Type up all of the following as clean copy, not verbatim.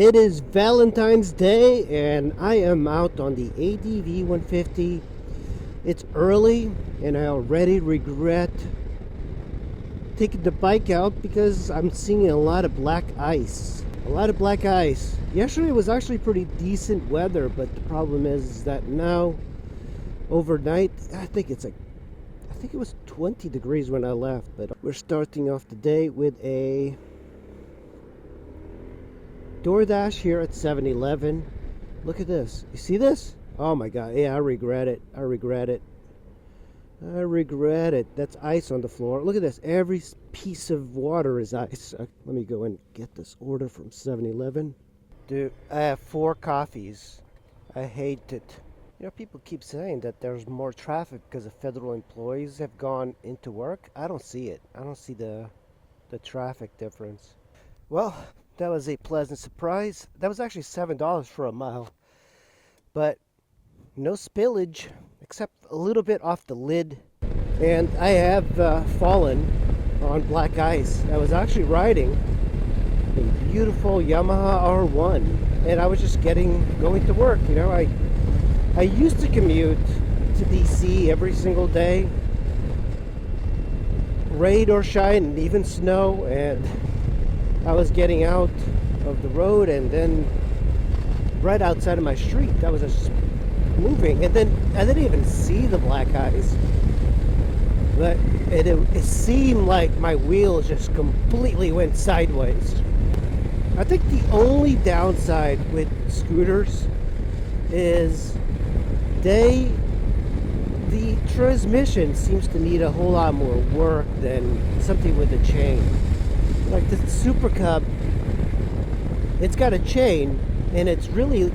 It is Valentine's Day and I am out on the ADV150. It's early and I already regret taking the bike out because I'm seeing a lot of black ice. Yesterday was actually pretty decent weather, but the problem is that now overnight, I think it was 20 degrees when I left, but we're starting off the day with a DoorDash here at 7-Eleven. Look at this. You see this? Oh my god. Yeah, I regret it. That's ice on the floor. Look at this. Every piece of water is ice. Let me go and get this order from 7-Eleven. Dude, I have 4 coffees. I hate it. You know, people keep saying that there's more traffic because the federal employees have gone into work. I don't see it. I don't see the traffic difference. Well, that was a pleasant surprise. That was actually $7 for a mile. But no spillage, except a little bit off the lid. And I have fallen on black ice. I was actually riding a beautiful Yamaha R1. And I was just going to work. You know, I used to commute to DC every single day. Rain or shine, and even snow. And I was getting out of the road, and then right outside of my street, I was just moving, and then I didn't even see the black ice. But it seemed like my wheels just completely went sideways. I think the only downside with scooters is the transmission seems to need a whole lot more work than something with a chain. Like the Super Cub, it's got a chain and it's really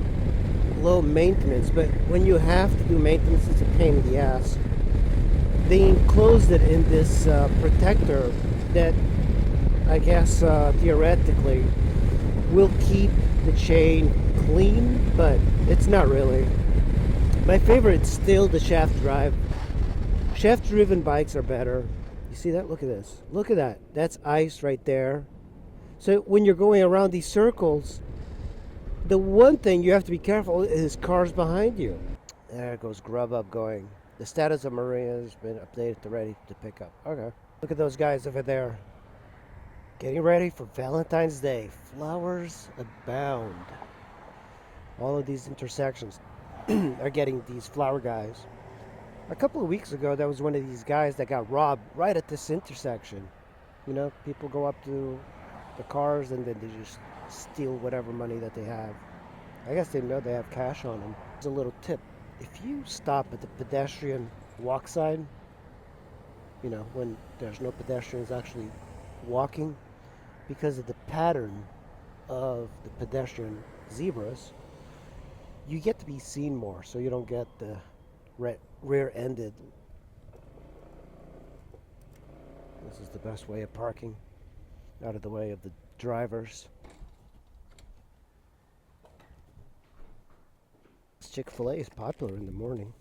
low maintenance, but when you have to do maintenance, it's a pain in the ass. They enclosed it in this protector that I guess theoretically will keep the chain clean, but it's not really. My favorite is still the shaft drive. Shaft driven bikes are better. You see that? Look at this. Look at that. That's ice right there. So when you're going around these circles, the one thing you have to be careful is cars behind you. There goes Grubhub going. The status of Maria has been updated to ready to pick up. Okay. Look at those guys over there. Getting ready for Valentine's Day. Flowers abound. All of these intersections are getting these flower guys. A couple of weeks ago, there was one of these guys that got robbed right at this intersection. You know, people go up to the cars and then they just steal whatever money that they have. I guess they know they have cash on them. There's a little tip. If you stop at the pedestrian walk sign, you know, when there's no pedestrians actually walking, because of the pattern of the pedestrian zebras, you get to be seen more, so you don't get the rear-ended. This is the best way of parking, out of the way of the drivers. This Chick-fil-A is popular in the morning.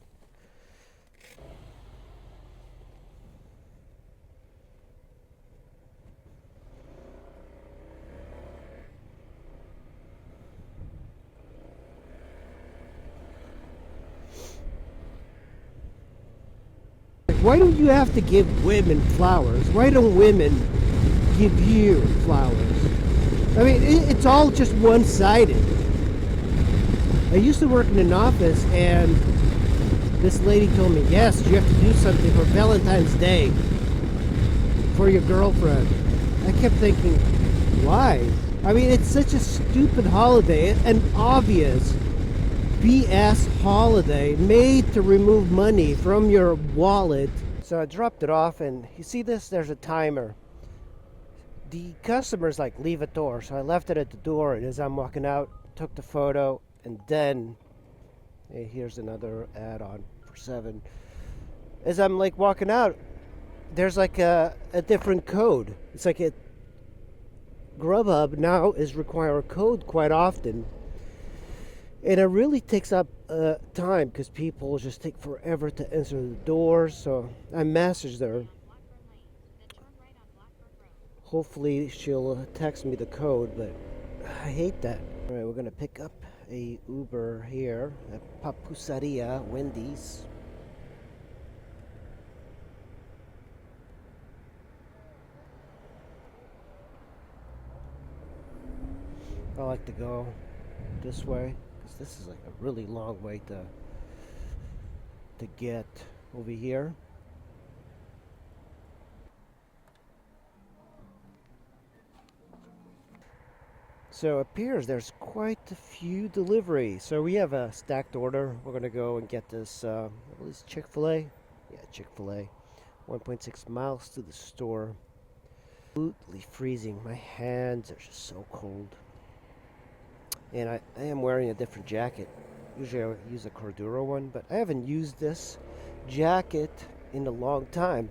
Why don't you have to give women flowers? Why don't women give you flowers? I mean, it's all just one-sided. I used to work in an office, and this lady told me, yes, you have to do something for Valentine's Day for your girlfriend. I kept thinking, why? I mean, it's such a stupid holiday, an obvious BS holiday made to remove money from your wallet. So I dropped it off, and you see this? There's a timer. The customers like leave a door, so I left it at the door, and as I'm walking out, took the photo, and then hey, here's another add-on for 7. As I'm like walking out, there's like a different code. It's like Grubhub now is require a code quite often. And it really takes up time because people just take forever to answer the doors. So I messaged her. Hopefully she'll text me the code, but I hate that. All right, we're gonna pick up a Uber here at Papusaria Wendy's. I like to go this way because this is like a really long way to get over here. So it appears there's quite a few deliveries. So we have a stacked order. We're gonna go and get this. I believe it's Chick-fil-A. Yeah, Chick-fil-A. 1.6 miles to the store. Absolutely freezing. My hands are just so cold. And I am wearing a different jacket. Usually I use a Cordura one, but I haven't used this jacket in a long time.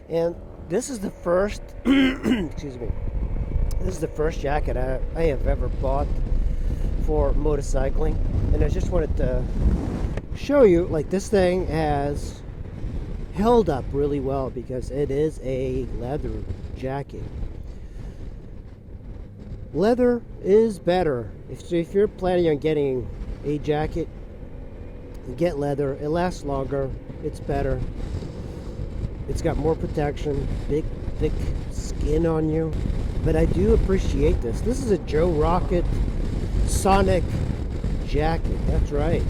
And this is the first, excuse me, this is the first jacket I have ever bought for motorcycling. And I just wanted to show you, like, this thing has held up really well because it is a leather jacket. Leather is better. If you're planning on getting a jacket, get leather. It lasts longer. It's better. It's got more protection. Big, thick skin on you. But I do appreciate this. This is a Joe Rocket Sonic jacket. That's right.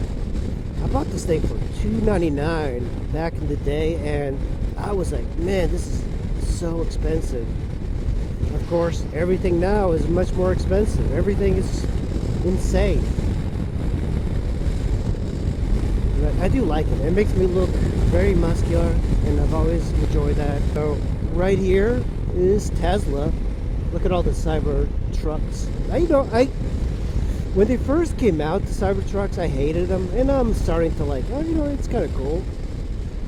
I bought this thing for $2.99 back in the day, and I was like, man, this is so expensive. Of course, everything now is much more expensive. Everything is insane. But I do like it. It makes me look very muscular, and I've always enjoyed that. So right here is Tesla. Look at all the cyber trucks. When they first came out, the cyber trucks, I hated them, and I'm starting to like, oh, it's kind of cool.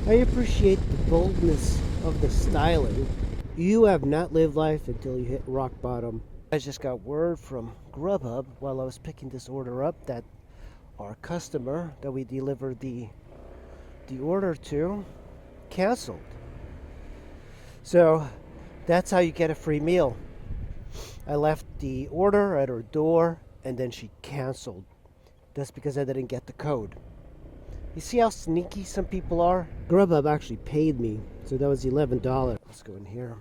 I appreciate the boldness of the styling. You have not lived life until you hit rock bottom. I just got word from Grubhub while I was picking this order up that our customer that we delivered the order to canceled. So that's how you get a free meal. I left the order at her door and then she canceled. That's because I didn't get the code. You see how sneaky some people are? Grubhub actually paid me, so that was $11. Let's go in here.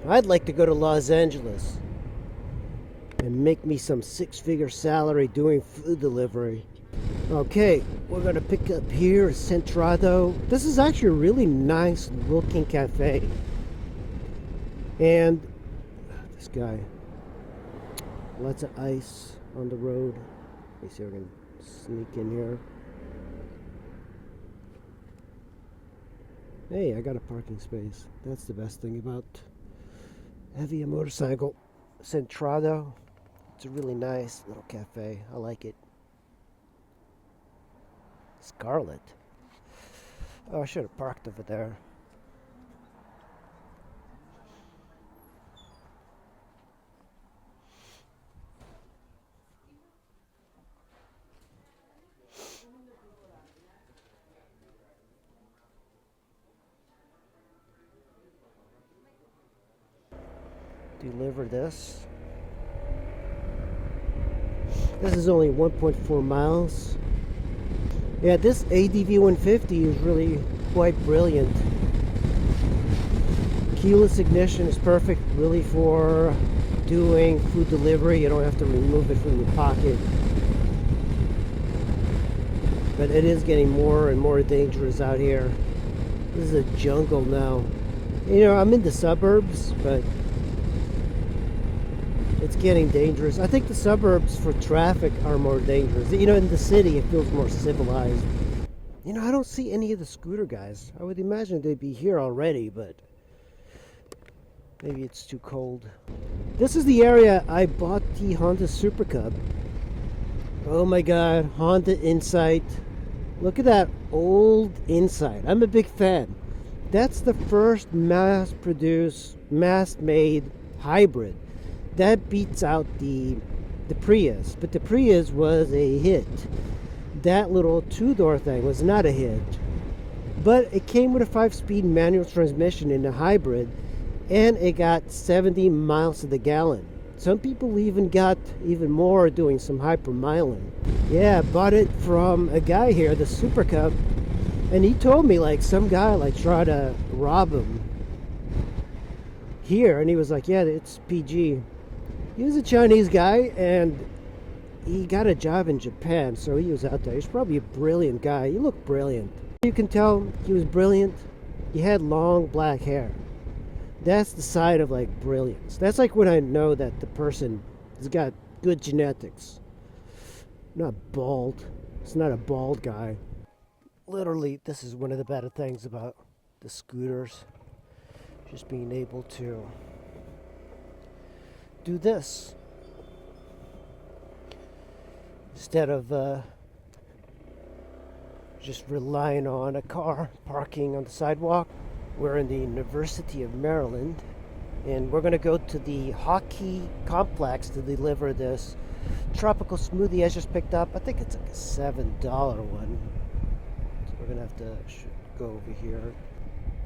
I'd like to go to Los Angeles and make me some six-figure salary doing food delivery. Okay, we're gonna pick up here Centrado. This is actually a really nice looking cafe. And this guy, lots of ice on the road. Let me see if I can sneak in here. Hey, I got a parking space. That's the best thing about having a motorcycle. Centrado. It's a really nice little cafe. I like it. Scarlet. Oh, I should have parked over there. Deliver this. This is only 1.4 miles. Yeah, this ADV150 is really quite brilliant. Keyless ignition is perfect really for doing food delivery. You don't have to remove it from your pocket. But it is getting more and more dangerous out here. This is a jungle now. I'm in the suburbs, but it's getting dangerous. I think the suburbs for traffic are more dangerous. In the city it feels more civilized. I don't see any of the scooter guys. I would imagine they'd be here already, but maybe it's too cold. This is the area I bought the Honda Super Cub. Oh my god, Honda Insight. Look at that old Insight. I'm a big fan. That's the first mass-produced, mass-made hybrid. That beats out the Prius, but the Prius was a hit. That little two-door thing was not a hit, but it came with a 5-speed manual transmission in a hybrid, and it got 70 miles to the gallon. Some people even got even more doing some hypermiling. Yeah, bought it from a guy here, the Super Cub, and he told me like some guy like tried to rob him here, and he was like, yeah, it's PG. He was a Chinese guy, and he got a job in Japan, so he was out there. He's probably a brilliant guy. He looked brilliant. You can tell he was brilliant. He had long black hair. That's the side of like brilliance. That's like when I know that the person has got good genetics. Not bald. It's not a bald guy. Literally, this is one of the better things about the scooters. Just being able to do this instead of just relying on a car parking on the sidewalk. We're in the University of Maryland, and we're going to go to the hockey complex to deliver this tropical smoothie I just picked up. I think it's like a $7 one. So we're going to have to go over here.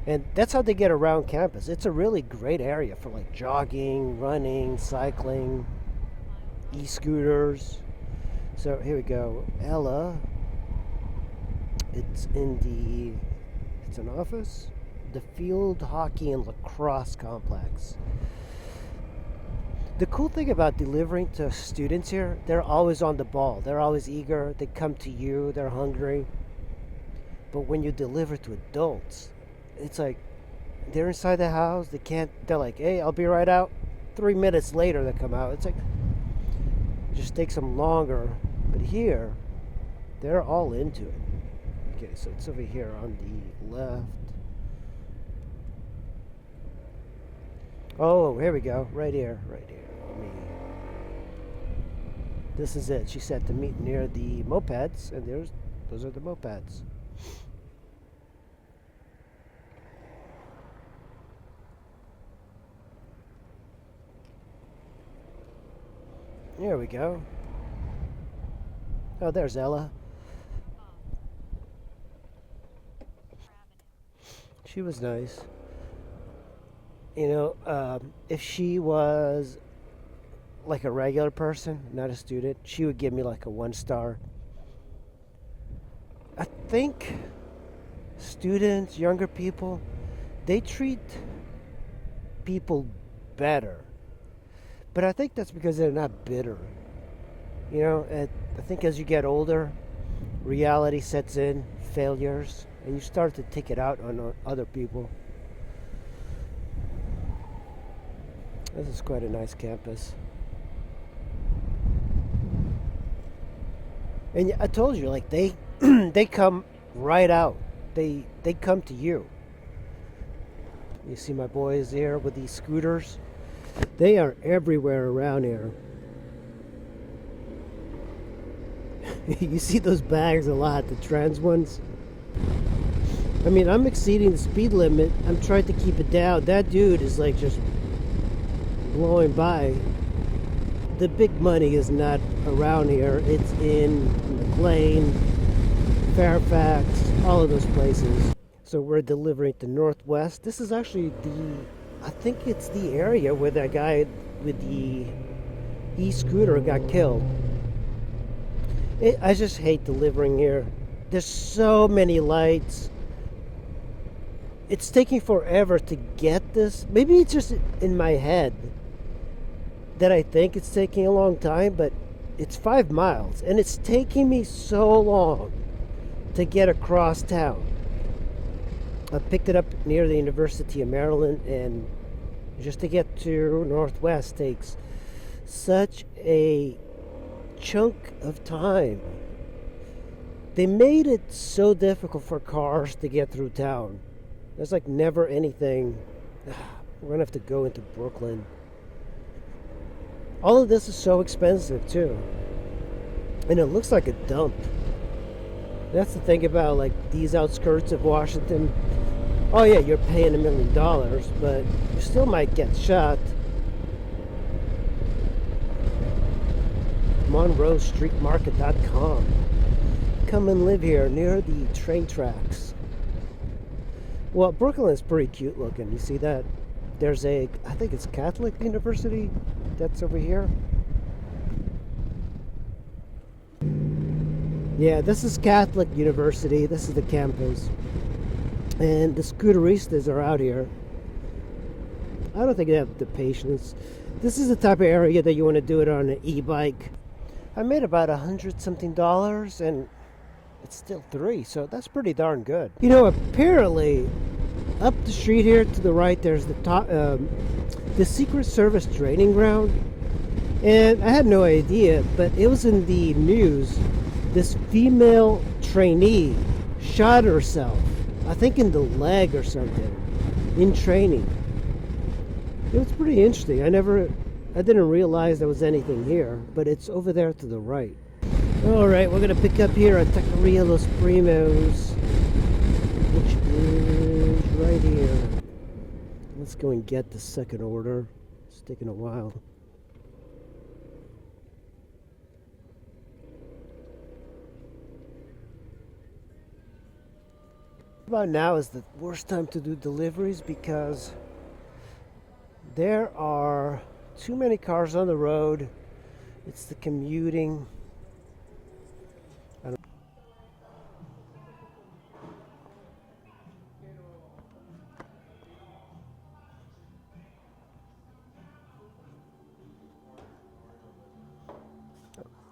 And that's how they get around campus. It's a really great area for like jogging, running, cycling, e-scooters. So here we go. Ella. It's an office. The Field Hockey and Lacrosse Complex. The cool thing about delivering to students here, they're always on the ball. They're always eager. They come to you. They're hungry. But when you deliver to adults, it's like they're inside the house. They're like, hey, I'll be right out. 3 minutes later, they come out. It's like, it just takes them longer. But here, they're all into it. Okay, so it's over here on the left. Oh, here we go. Right here. This is it. She said to meet near the mopeds, and those are the mopeds. There we go. Oh, there's Ella. She was nice. You know, if she was like a regular person, not a student, she would give me like a 1 star. I think students, younger people, they treat people better. But I think that's because they're not bitter. You know, I think as you get older, reality sets in, failures, and you start to take it out on other people. This is quite a nice campus. And I told you, like, they they come right out. They come to you. You see my boys there with these scooters? They are everywhere around here. You see those bags a lot, the trans ones. I mean, I'm exceeding the speed limit. I'm trying to keep it down. That dude is like just blowing by. The big money is not around here. It's in McLean, Fairfax, all of those places. So we're delivering to Northwest. This is actually I think it's the area where that guy with the e-scooter got killed. I just hate delivering here. There's so many lights. It's taking forever to get this. Maybe it's just in my head that I think it's taking a long time, but it's 5 miles and it's taking me so long to get across town. I picked it up near the University of Maryland, and just to get to Northwest takes such a chunk of time. They made it so difficult for cars to get through town. There's like never anything. We're gonna have to go into Brooklyn. All of this is so expensive too, and it looks like a dump. That's the thing about like these outskirts of Washington. Oh yeah, you're paying $1 million, but you still might get shot. MonroeStreetMarket.com. Come and live here near the train tracks. Well, Brooklyn is pretty cute looking. You see that? There's I think it's Catholic University that's over here. Yeah, this is Catholic University. This is the campus. And the scooteristas are out here. I don't think they have the patience. This is the type of area that you want to do it on an e-bike. I made about $100 something, and it's still 3, so that's pretty darn good. You know, apparently, up the street here to the right, there's the Secret Service training ground. And I had no idea, but it was in the news. This female trainee shot herself, I think in the leg or something, in training. It was pretty interesting. I didn't realize there was anything here, but it's over there to the right. All right, we're gonna pick up here at Taqueria Los Primos, which is right here. Let's go and get the second order. It's taking a while. About now is the worst time to do deliveries because there are too many cars on the road. It's the commuting.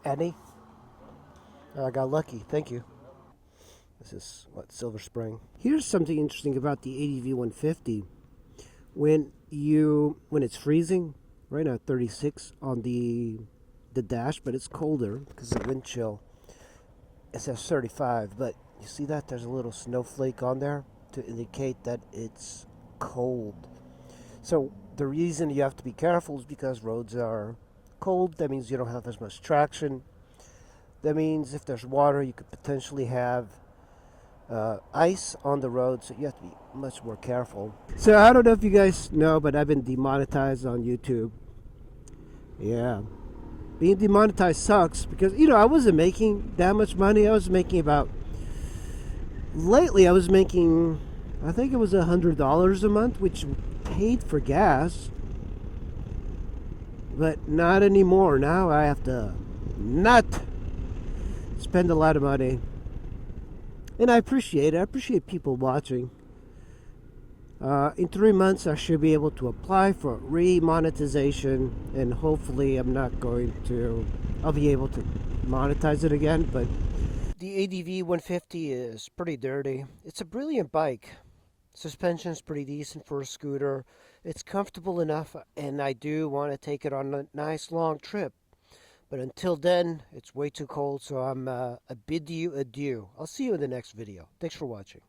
Eddie? Oh, I got lucky. Thank you. This is what, Silver Spring. Here's something interesting about the ADV150. When it's freezing, right now 36 on the dash, but it's colder because of the wind chill. It says 35, but you see that there's a little snowflake on there to indicate that it's cold. So the reason you have to be careful is because roads are cold. That means you don't have as much traction. That means if there's water, you could potentially have ice on the road, so you have to be much more careful. So I don't know if you guys know, but I've been demonetized on YouTube. Yeah, being demonetized sucks because, you know, I wasn't making that much money. I was making lately I was making, I think it was $100 a month, which paid for gas, but not anymore. Now I have to not spend a lot of money. And I appreciate it. I appreciate people watching. In 3 months, I should be able to apply for remonetization, and hopefully I'll be able to monetize it again. But the ADV150 is pretty dirty. It's a brilliant bike. Suspension's pretty decent for a scooter. It's comfortable enough, and I do want to take it on a nice long trip. But until then, it's way too cold, so I bid you adieu. I'll see you in the next video. Thanks for watching.